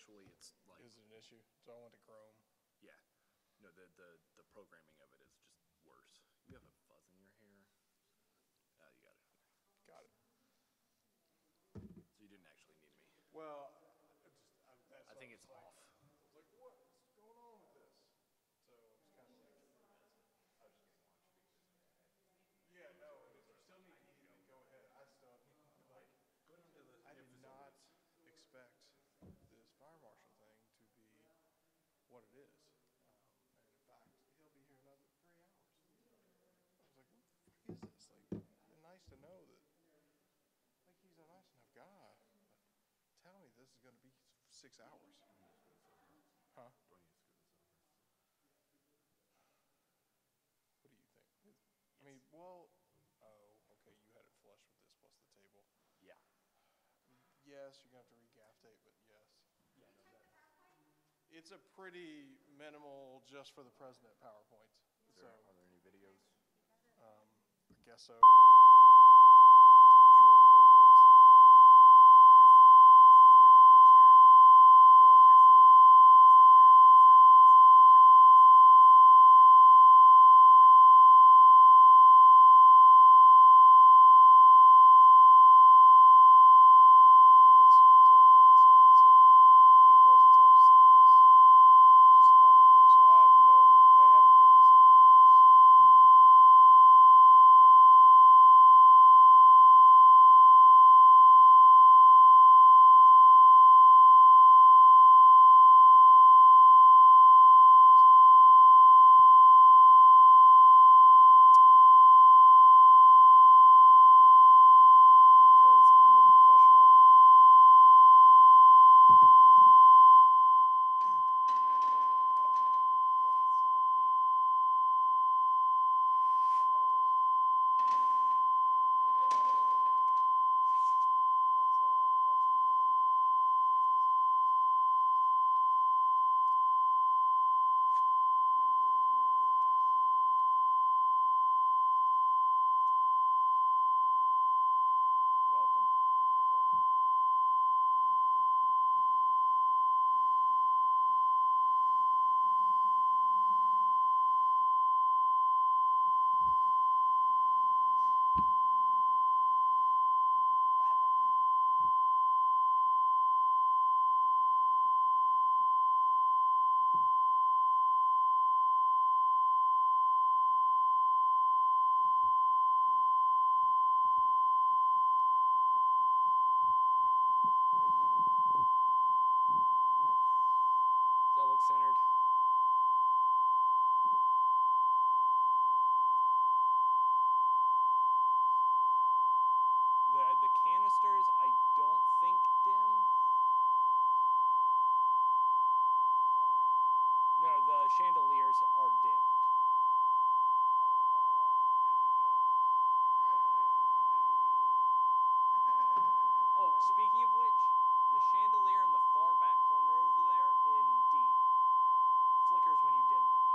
actually, it's like... Is it an issue? So I went to Chrome. Yeah. No, the programming of it is just worse. You have a fuzz in your hair. Oh, you got it. Got it. So you didn't actually need me. Well, I think it's off. I was like, what's going on with this? So it's kind of like, I was just going to watch it. Yeah, no, if you still need me, then go ahead. I still, like, I did not expect this fire marshal thing to be what it is. And in fact, he'll be here another 3 hours. I was like, what the fuck is this? Like, it's nice to know that, like, he's a nice enough guy. But tell me this is going to be 6 hours. Huh? What do you think? I mean, well, oh, okay, you had it flush with this plus the table. Yeah. Yes, you're going to have to re-gaff tape, but yes. Yeah, no, that. It's a pretty minimal, just for the president PowerPoint. Are there any videos? I guess so. I don't have control over it. Because this is another co-chair. Okay. We have something that looks like that, but it's not. And how many of this is this? Is that it? Okay. You don't mind keep going. Doesn't look like it. Yeah, it's only 11 slides, so the president's office sent me this just to pop up there. So I have they haven't given us anything else. Yeah, I'll get this out. Quit out. Yeah, just have to download that. Yeah, but I didn't want if you got an email, I didn't want it pinging. Why? I noticed. Once you learn that I call you Jay Mason, stop. You're welcome. Does that look centered? The canisters, I don't think dim. No, the chandeliers are dimmed. Oh, speaking of which, the chandelier in the far back corner over there in D flickers when you dim them.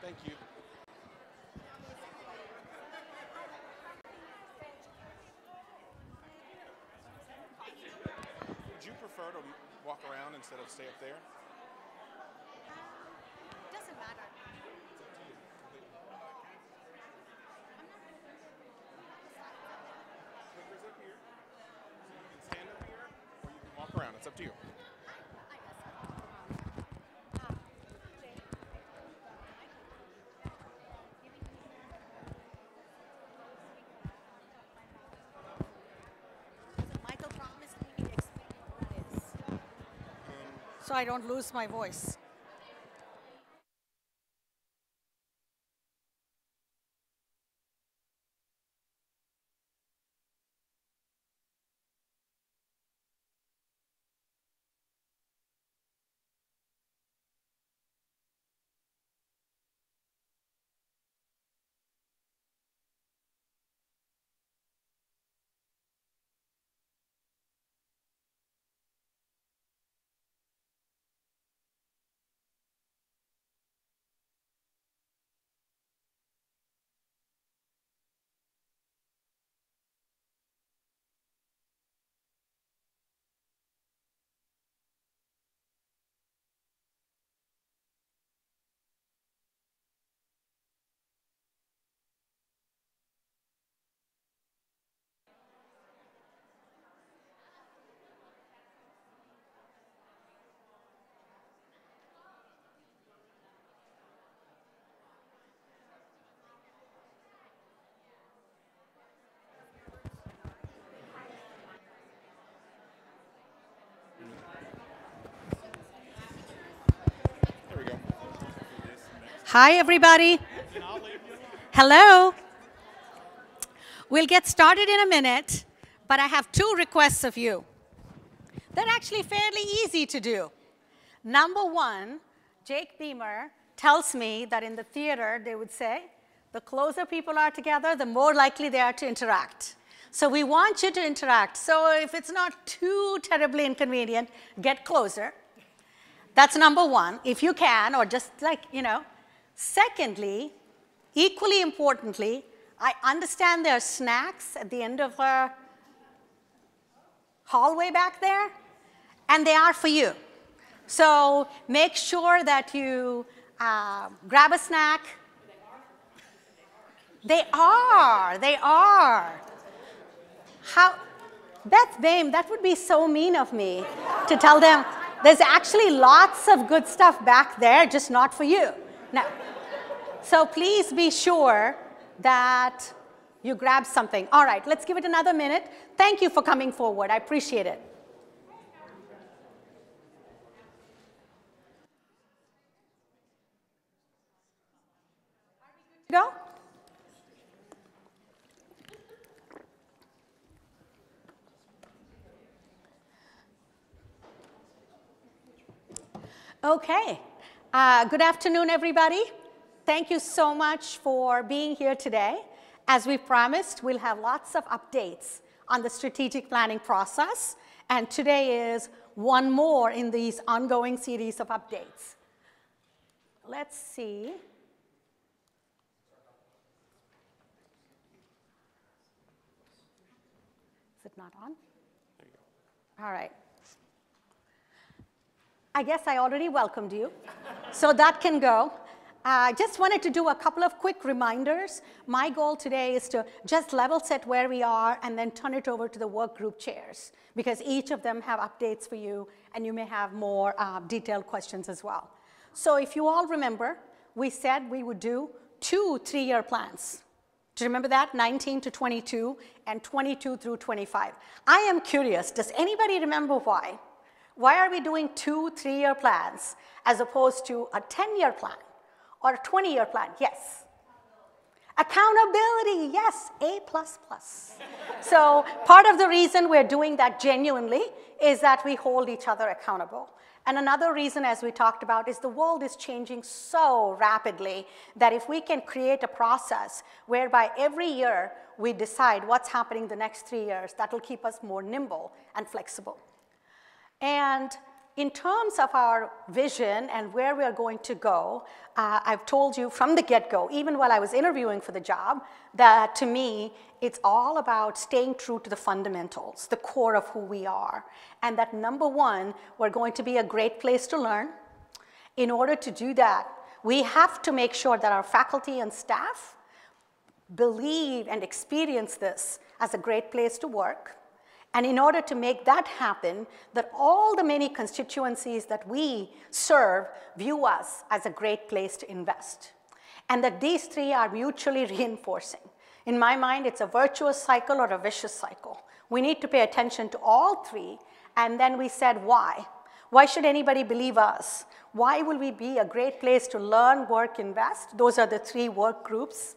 Thank you. Would you prefer to walk around instead of stay up there? Doesn't matter. Clicker's up here. So you can stand up here or you can walk around. It's up to you. Michael promised me he'd explain what that is. So I don't lose my voice. There we go. Hi, everybody. Hello. We'll get started in a minute, but I have 2 requests of you. They're actually fairly easy to do. Number 1, Jake Beamer tells me that in the theater they would say, the closer people are together, the more likely they are to interact. So we want you to interact. So if it's not too terribly inconvenient, get closer. That's number 1, if you can, or just like, you know. Secondly, equally importantly, I understand there are snacks at the end of our hallway back there, and they are for you. So make sure that you grab a snack. They are. How, Beth Bain, that would be so mean of me to tell them there's actually lots of good stuff back there, just not for you. Now, so please be sure that you grab something. All right, let's give it another minute. Thank you for coming forward. I appreciate it. Go. Okay. Good afternoon, everybody. Thank you so much for being here today. As we promised, we'll have lots of updates on the strategic planning process, and today is one more in these ongoing series of updates. Let's see. Is it not on? There you go. All right. I guess I already welcomed you, so that can go. I just wanted to do a couple of quick reminders. My goal today is to just level set where we are and then turn it over to the work group chairs, because each of them have updates for you, and you may have more detailed questions as well. So if you all remember, we said we would do 2 3-year plans. Do you remember that? 19 to 22 and 22 through 25. I am curious, does anybody remember why? Why are we doing 2 3-year plans as opposed to a 10-year plan or a 20-year plan? Yes. Accountability, yes, A++. So part of the reason we're doing that genuinely is that we hold each other accountable. And another reason, as we talked about, is the world is changing so rapidly that if we can create a process whereby every year we decide what's happening the next 3 years, that will keep us more nimble and flexible. And In terms of our vision and where we are going to go, I've told you from the get-go, even while I was interviewing for the job, that to me, it's all about staying true to the fundamentals, the core of who we are. And that number one, we're going to be a great place to learn. In order to do that, we have to make sure that our faculty and staff believe and experience this as a great place to work. And in order to make that happen, that all the many constituencies that we serve view us as a great place to invest. And that these three are mutually reinforcing. In my mind, it's a virtuous cycle or a vicious cycle. We need to pay attention to all three, and then we said, why? Why should anybody believe us? Why will we be a great place to learn, work, invest? Those are the three work groups.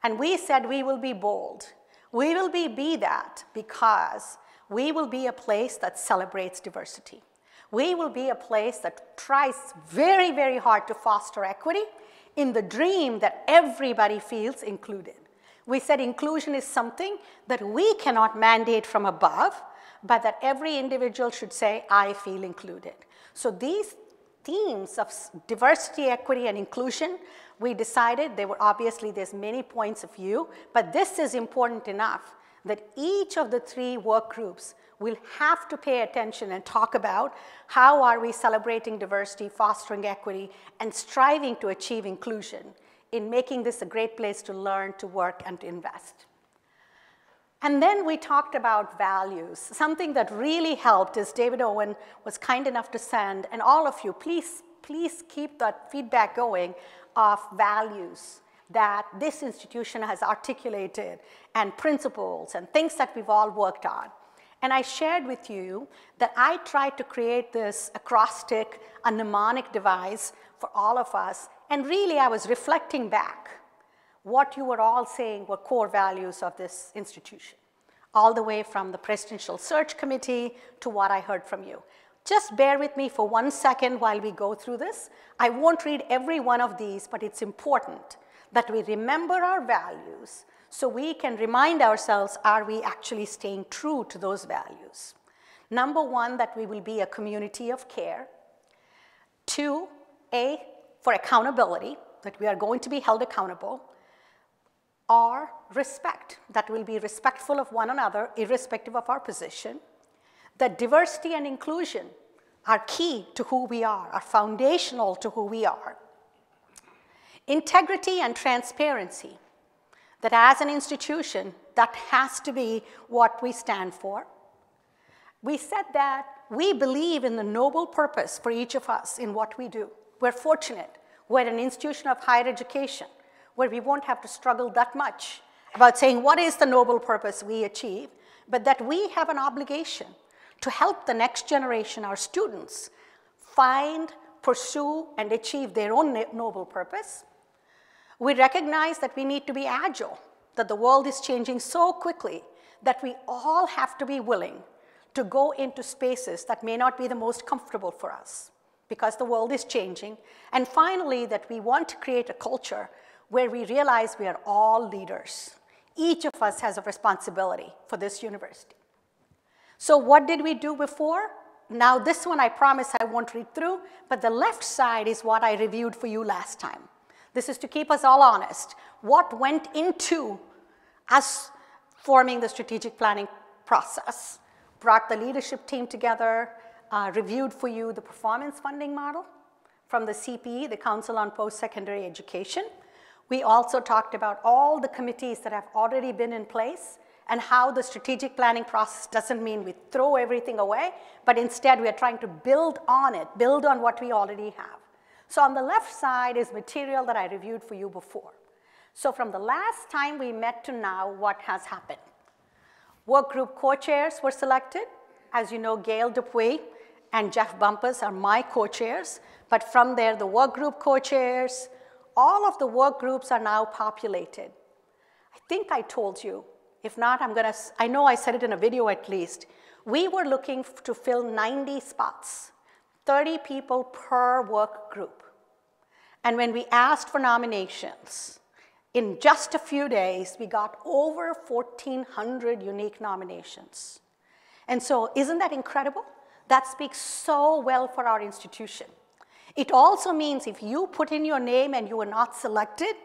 And we said we will be bold. We will be that because we will be a place that celebrates diversity. We will be a place that tries very, very hard to foster equity in the dream that everybody feels included. We said inclusion is something that we cannot mandate from above, but that every individual should say, I feel included. So these themes of diversity, equity, and inclusion, we decided there were obviously there's many points of view, but this is important enough that each of the three work groups will have to pay attention and talk about how are we celebrating diversity, fostering equity, and striving to achieve inclusion in making this a great place to learn, to work, and to invest. And then we talked about values. Something that really helped is David Owen was kind enough to send, and all of you, please keep that feedback going of values that this institution has articulated and principles and things that we've all worked on. And I shared with you that I tried to create this acrostic, a mnemonic device for all of us, and really I was reflecting back what you were all saying were core values of this institution, all the way from the Presidential Search Committee to what I heard from you. Just bear with me for 1 second while we go through this. I won't read every one of these, but it's important that we remember our values so we can remind ourselves, are we actually staying true to those values? Number one, that we will be a community of care. 2, for accountability, that we are going to be held accountable. R, respect, that we'll be respectful of one another irrespective of our position. That diversity and inclusion are key to who we are foundational to who we are. Integrity and transparency, that as an institution, that has to be what we stand for. We said that we believe in the noble purpose for each of us in what we do. We're fortunate. We're an institution of higher education where we won't have to struggle that much about saying what is the noble purpose we achieve, but that we have an obligation to help the next generation, our students, find, pursue, and achieve their own noble purpose. We recognize that we need to be agile, that the world is changing so quickly that we all have to be willing to go into spaces that may not be the most comfortable for us because the world is changing. And finally, that we want to create a culture where we realize we are all leaders. Each of us has a responsibility for this university. So what did we do before? Now this one I promise I won't read through, but the left side is what I reviewed for you last time. This is to keep us all honest. What went into us forming the strategic planning process? Brought the leadership team together, reviewed for you the performance funding model from the CPE, the Council on Post-Secondary Education. We also talked about all the committees that have already been in place and how the strategic planning process doesn't mean we throw everything away, but instead we are trying to build on it, build on what we already have. So on the left side is material that I reviewed for you before. So from the last time we met to now, what has happened? Work group co-chairs were selected. As you know, Gail Dupuy and Jeff Bumpus are my co-chairs, but from there, the work group co-chairs, all of the work groups are now populated. I think I told you. If not, I know I said it in a video at least. We were looking to fill 90 spots, 30 people per work group. And when we asked for nominations, in just a few days, we got over 1,400 unique nominations. And so isn't that incredible? That speaks so well for our institution. It also means if you put in your name and you were not selected,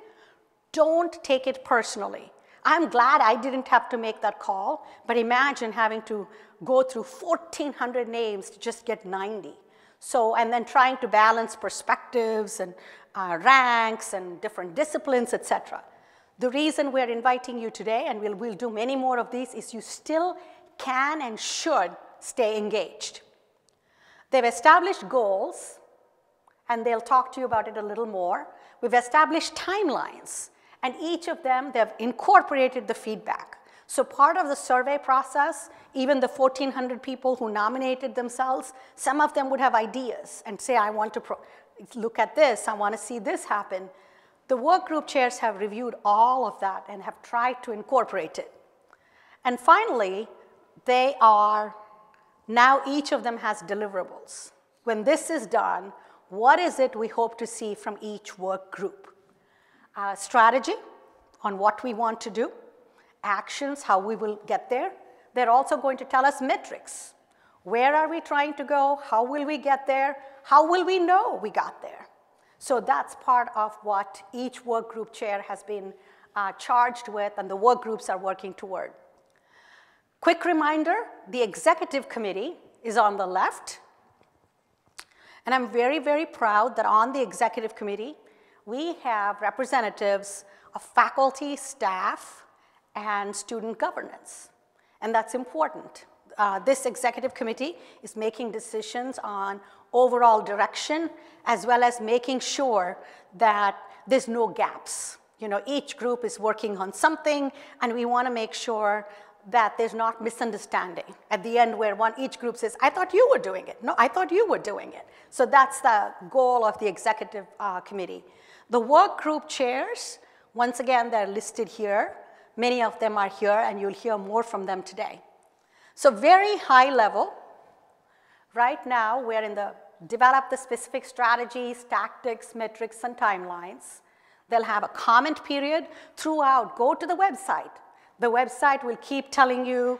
don't take it personally. I'm glad I didn't have to make that call, but imagine having to go through 1,400 names to just get 90. So, and then trying to balance perspectives and ranks and different disciplines, etc. The reason we're inviting you today, and we'll do many more of these, is you still can and should stay engaged. They've established goals, and they'll talk to you about it a little more. We've established timelines, and each of them, they've incorporated the feedback. So part of the survey process, even the 1,400 people who nominated themselves, some of them would have ideas and say, I want to look at this, I want to see this happen. The work group chairs have reviewed all of that and have tried to incorporate it. And finally, they are, now each of them has deliverables. When this is done, what is it we hope to see from each work group? Strategy on what we want to do, actions, how we will get there. They're also going to tell us metrics. Where are we trying to go? How will we get there? How will we know we got there? So that's part of what each work group chair has been charged with and the work groups are working toward. Quick reminder, the executive committee is on the left. And I'm very, very proud that on the executive committee, we have representatives of faculty, staff, and student governance. And that's important. This executive committee is making decisions on overall direction, as well as making sure that there's no gaps. You know, each group is working on something, and we want to make sure that there's not misunderstanding at the end where each group says, I thought you were doing it. No, I thought you were doing it. So that's the goal of the executive committee. The work group chairs, once again, they're listed here. Many of them are here, and you'll hear more from them today. So very high level. Right now, we're in the develop the specific strategies, tactics, metrics, and timelines. They'll have a comment period throughout. Go to the website. The website will keep telling you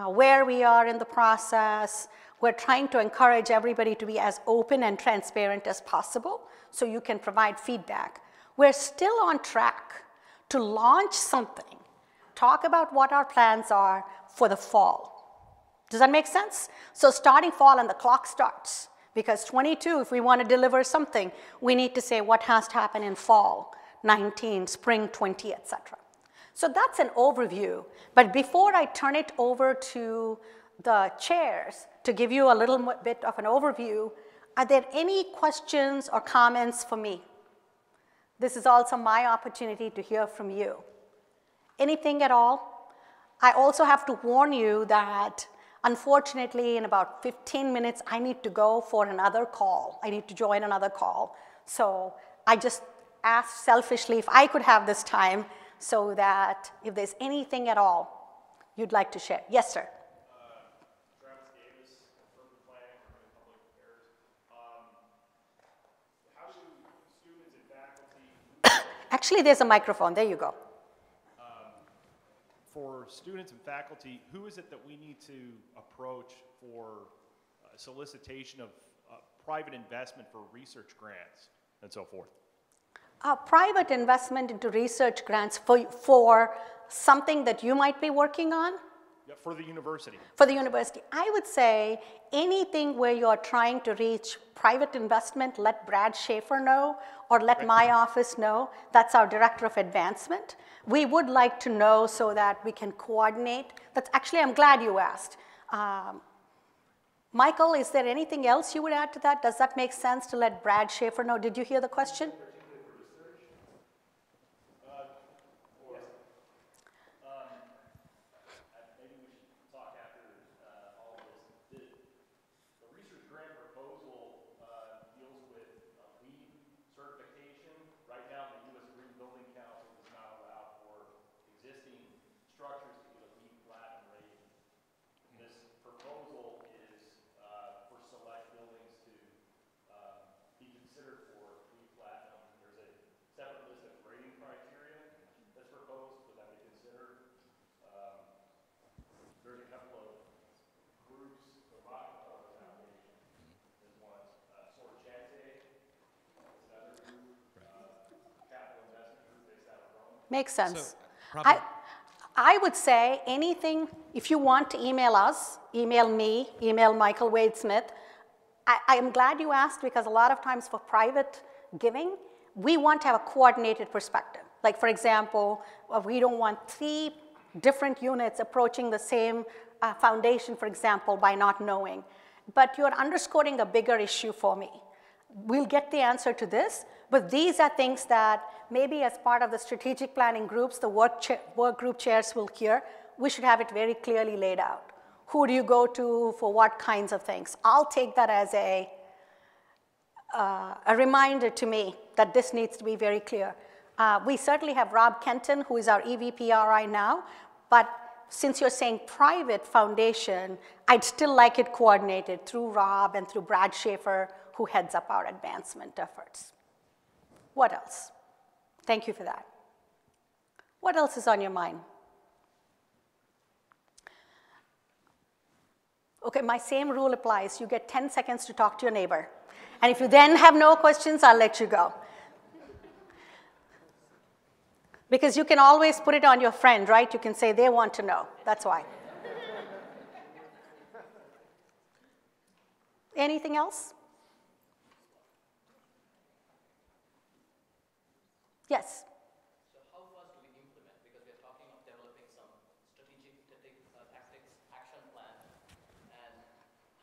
where we are in the process. We're trying to encourage everybody to be as open and transparent as possible so you can provide feedback. We're still on track to launch something, talk about what our plans are for the fall. Does that make sense? So starting fall and the clock starts, because 22, if we want to deliver something, we need to say what has to happen in fall 19, spring 20, etc. So that's an overview. But before I turn it over to the chairs to give you a little bit of an overview, are there any questions or comments for me? This is also my opportunity to hear from you. Anything at all? I also have to warn you that unfortunately in about 15 minutes I need to go for another call. I need to join another call. So I just asked selfishly if I could have this time so that if there's anything at all you'd like to share. Yes, sir. Actually, there's a microphone. There you go. For students and faculty, who is it that we need to approach for solicitation of private investment for research grants and so forth? Private investment into research grants for something that you might be working on? Yeah, for the university. For the university. I would say anything where you're trying to reach private investment, let Brad Schaefer know, or let my office know. That's our Director of Advancement. We would like to know so that we can coordinate. That's actually, I'm glad you asked. Michael, is there anything else you would add to that? Does that make sense to let Brad Schaefer know? Did you hear the question? Makes sense. So, probably- I would say anything, if you want to email us, email me, email Michael Wade Smith. I'm glad you asked because a lot of times for private giving, we want to have a coordinated perspective. Like for example, we don't want 3 different units approaching the same foundation, for example, by not knowing. But you're underscoring a bigger issue for me. We'll get the answer to this, but these are things that maybe as part of the strategic planning groups, the work group chairs will hear. We should have it very clearly laid out. Who do you go to for what kinds of things? I'll take that as a reminder to me that this needs to be very clear. We certainly have Rob Kenton, who is our EVPRI now, but since you're saying private foundation, I'd still like it coordinated through Rob and through Brad Schaefer, who heads up our advancement efforts. What else? Thank you for that. What else is on your mind? Okay, my same rule applies. You get 10 seconds to talk to your neighbor. And if you then have no questions, I'll let you go. Because you can always put it on your friend, right? You can say they want to know. That's why. Anything else? Yes? So how fast do we implement? Because we're talking of developing some strategic tactics, action plan, and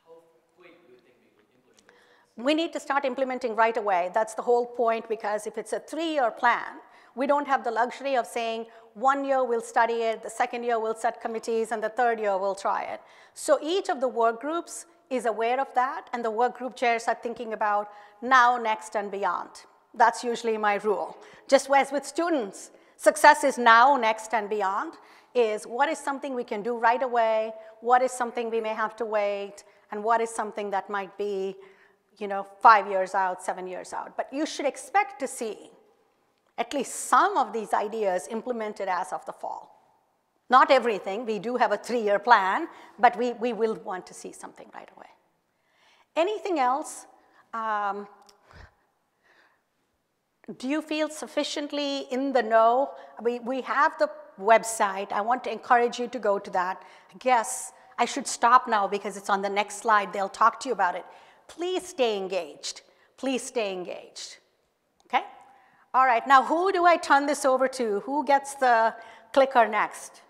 how quick do you think we will implement those things? We need to start implementing right away. That's the whole point, because if it's a 3-year plan, we don't have the luxury of saying 1 year we'll study it, the 2nd year we'll set committees, and the 3rd year we'll try it. So each of the work groups is aware of that, and the work group chairs are thinking about now, next, and beyond. That's usually my rule. Just as with students, success is now, next, and beyond, is what is something we can do right away, what is something we may have to wait, and what is something that might be 5 years out, 7 years out. But you should expect to see at least some of these ideas implemented as of the fall. Not everything. We do have a 3-year plan, but we will want to see something right away. Anything else? Do you feel sufficiently in the know? We have the website. I want to encourage you to go to that. I guess I should stop now because it's on the next slide. They'll talk to you about it. Please stay engaged. Please stay engaged. Okay? All right, now who do I turn this over to? Who gets the clicker next?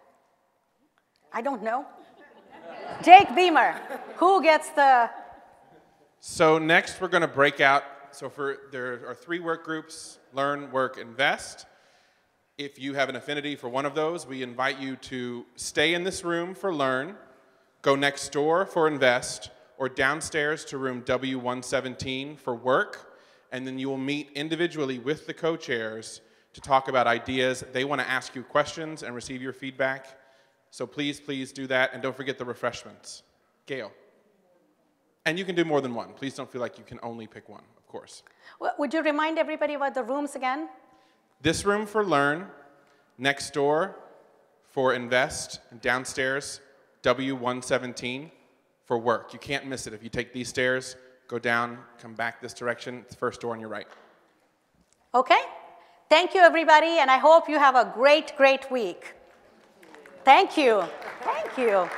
I don't know. Jake Beamer, who gets the... So next we're going to break out. So there are 3 work groups: Learn, Work, Invest. If you have an affinity for one of those, we invite you to stay in this room for Learn, go next door for Invest, or downstairs to room W117 for Work, and then you will meet individually with the co-chairs to talk about ideas. They want to ask you questions and receive your feedback. So please, please do that, and don't forget the refreshments. Gail. And you can do more than one. Please don't feel like you can only pick one, of course. Would you remind everybody about the rooms again? This room for Learn, next door for Invest, and downstairs W117 for Work. You can't miss it. If you take these stairs, go down, come back this direction, it's the first door on your right. Okay. Thank you, everybody, and I hope you have a great, great week. Thank you. Thank you.